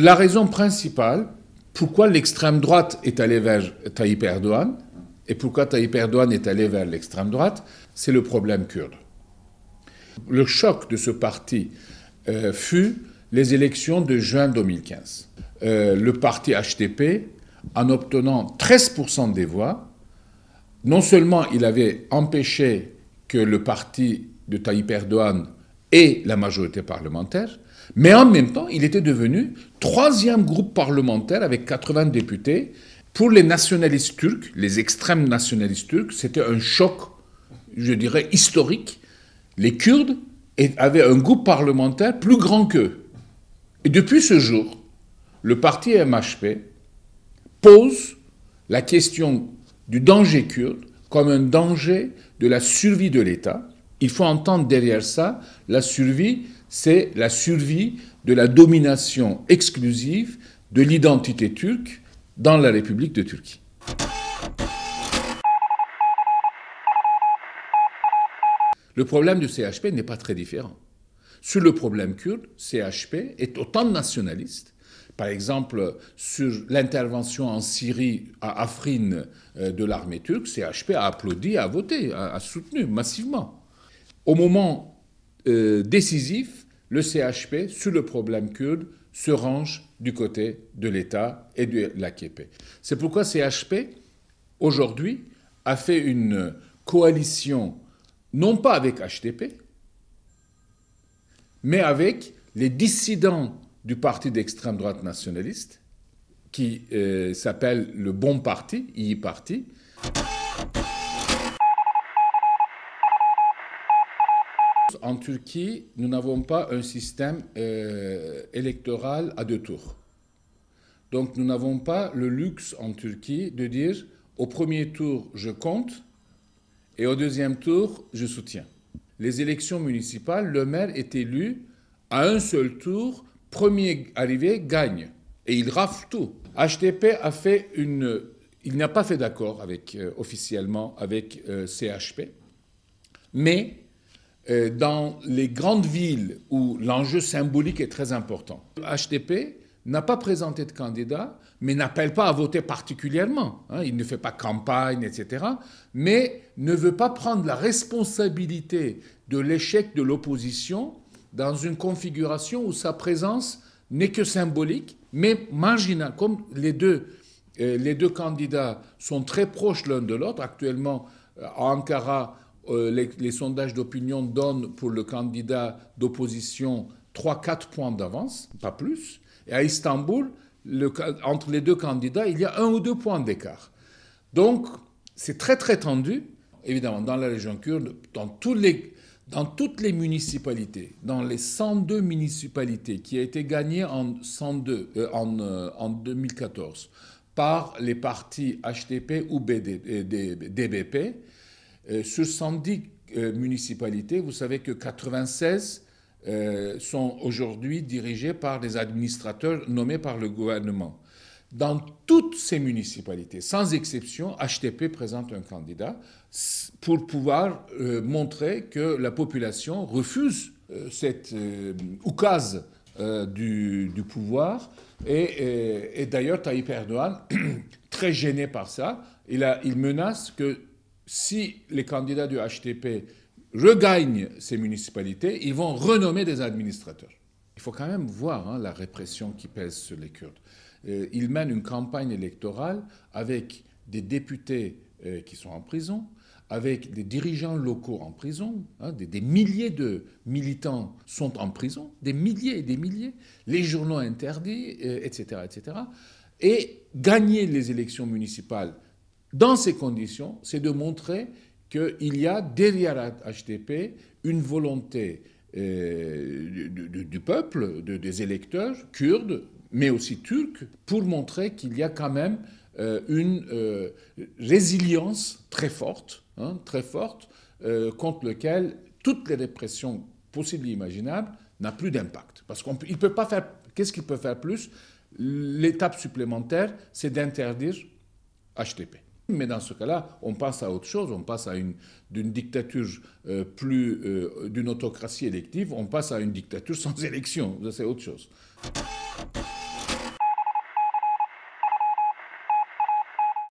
La raison principale, pourquoi l'extrême droite est allée vers Tayyip Erdogan et pourquoi Tayyip Erdogan est allé vers l'extrême droite, c'est le problème kurde. Le choc de ce parti fut les élections de juin 2015. Le parti HDP, en obtenant 13% des voix, non seulement il avait empêché que le parti de Tayyip Erdogan ait la majorité parlementaire, mais en même temps, il était devenu troisième groupe parlementaire avec 80 députés. Pour les nationalistes turcs, les extrêmes nationalistes turcs, c'était un choc, je dirais, historique. Les Kurdes avaient un groupe parlementaire plus grand qu'eux. Et depuis ce jour, le parti MHP pose la question du danger kurde comme un danger de la survie de l'État. Il faut entendre derrière ça, la survie, c'est la survie de la domination exclusive de l'identité turque dans la République de Turquie. Le problème du CHP n'est pas très différent. Sur le problème kurde, CHP est autant nationaliste. Par exemple, sur l'intervention en Syrie à Afrin de l'armée turque, CHP a applaudi, a voté, a soutenu massivement. Au moment décisif, le CHP, sur le problème kurde, se range du côté de l'État et de l'AKP. C'est pourquoi CHP, aujourd'hui, a fait une coalition, non pas avec HDP, mais avec les dissidents du parti d'extrême droite nationaliste, qui s'appelle le Bon Parti, İYİ Parti. En Turquie, nous n'avons pas un système électoral à deux tours. Donc nous n'avons pas le luxe en Turquie de dire au premier tour je compte et au deuxième tour je soutiens. Les élections municipales, le maire est élu à un seul tour, premier arrivé gagne et il rafle tout. HDP a fait il n'a pas fait d'accord officiellement avec CHP, mais dans les grandes villes où l'enjeu symbolique est très important, HDP n'a pas présenté de candidat, mais n'appelle pas à voter particulièrement. Il ne fait pas campagne, etc. Mais ne veut pas prendre la responsabilité de l'échec de l'opposition dans une configuration où sa présence n'est que symbolique, mais marginale. Comme les deux candidats sont très proches l'un de l'autre, actuellement, à Ankara, les sondages d'opinion donnent pour le candidat d'opposition 3-4 points d'avance, pas plus. Et à Istanbul, entre les deux candidats, il y a 1 ou 2 points d'écart. Donc, c'est très très tendu. Évidemment, dans la région kurde, dans toutes les municipalités, dans les 102 municipalités qui ont été gagnées en 2014 par les partis HDP ou DBP, sur 110 municipalités, vous savez que 96 sont aujourd'hui dirigées par des administrateurs nommés par le gouvernement. Dans toutes ces municipalités, sans exception, HDP présente un candidat pour pouvoir montrer que la population refuse cette oukase du pouvoir. Et d'ailleurs, Tayyip Erdogan, très gêné par ça, il menace que si les candidats du HDP regagnent ces municipalités, ils vont renommer des administrateurs. Il faut quand même voir la répression qui pèse sur les Kurdes. Ils mènent une campagne électorale avec des députés qui sont en prison, avec des dirigeants locaux en prison, des milliers de militants sont en prison, des milliers et des milliers, les journaux interdits, etc., etc. Et gagner les élections municipales dans ces conditions, c'est de montrer qu'il y a derrière HDP une volonté du peuple, des électeurs kurdes, mais aussi turcs, pour montrer qu'il y a quand même une résilience très forte contre laquelle toutes les répressions possibles et imaginables n'ont plus d'impact. Parce qu'il peut pas faire... Qu'est-ce qu'il peut faire plus? L'étape supplémentaire, c'est d'interdire HDP. Mais dans ce cas-là, on passe à autre chose, on passe d'une dictature d'une autocratie élective, on passe à une dictature sans élection, c'est autre chose.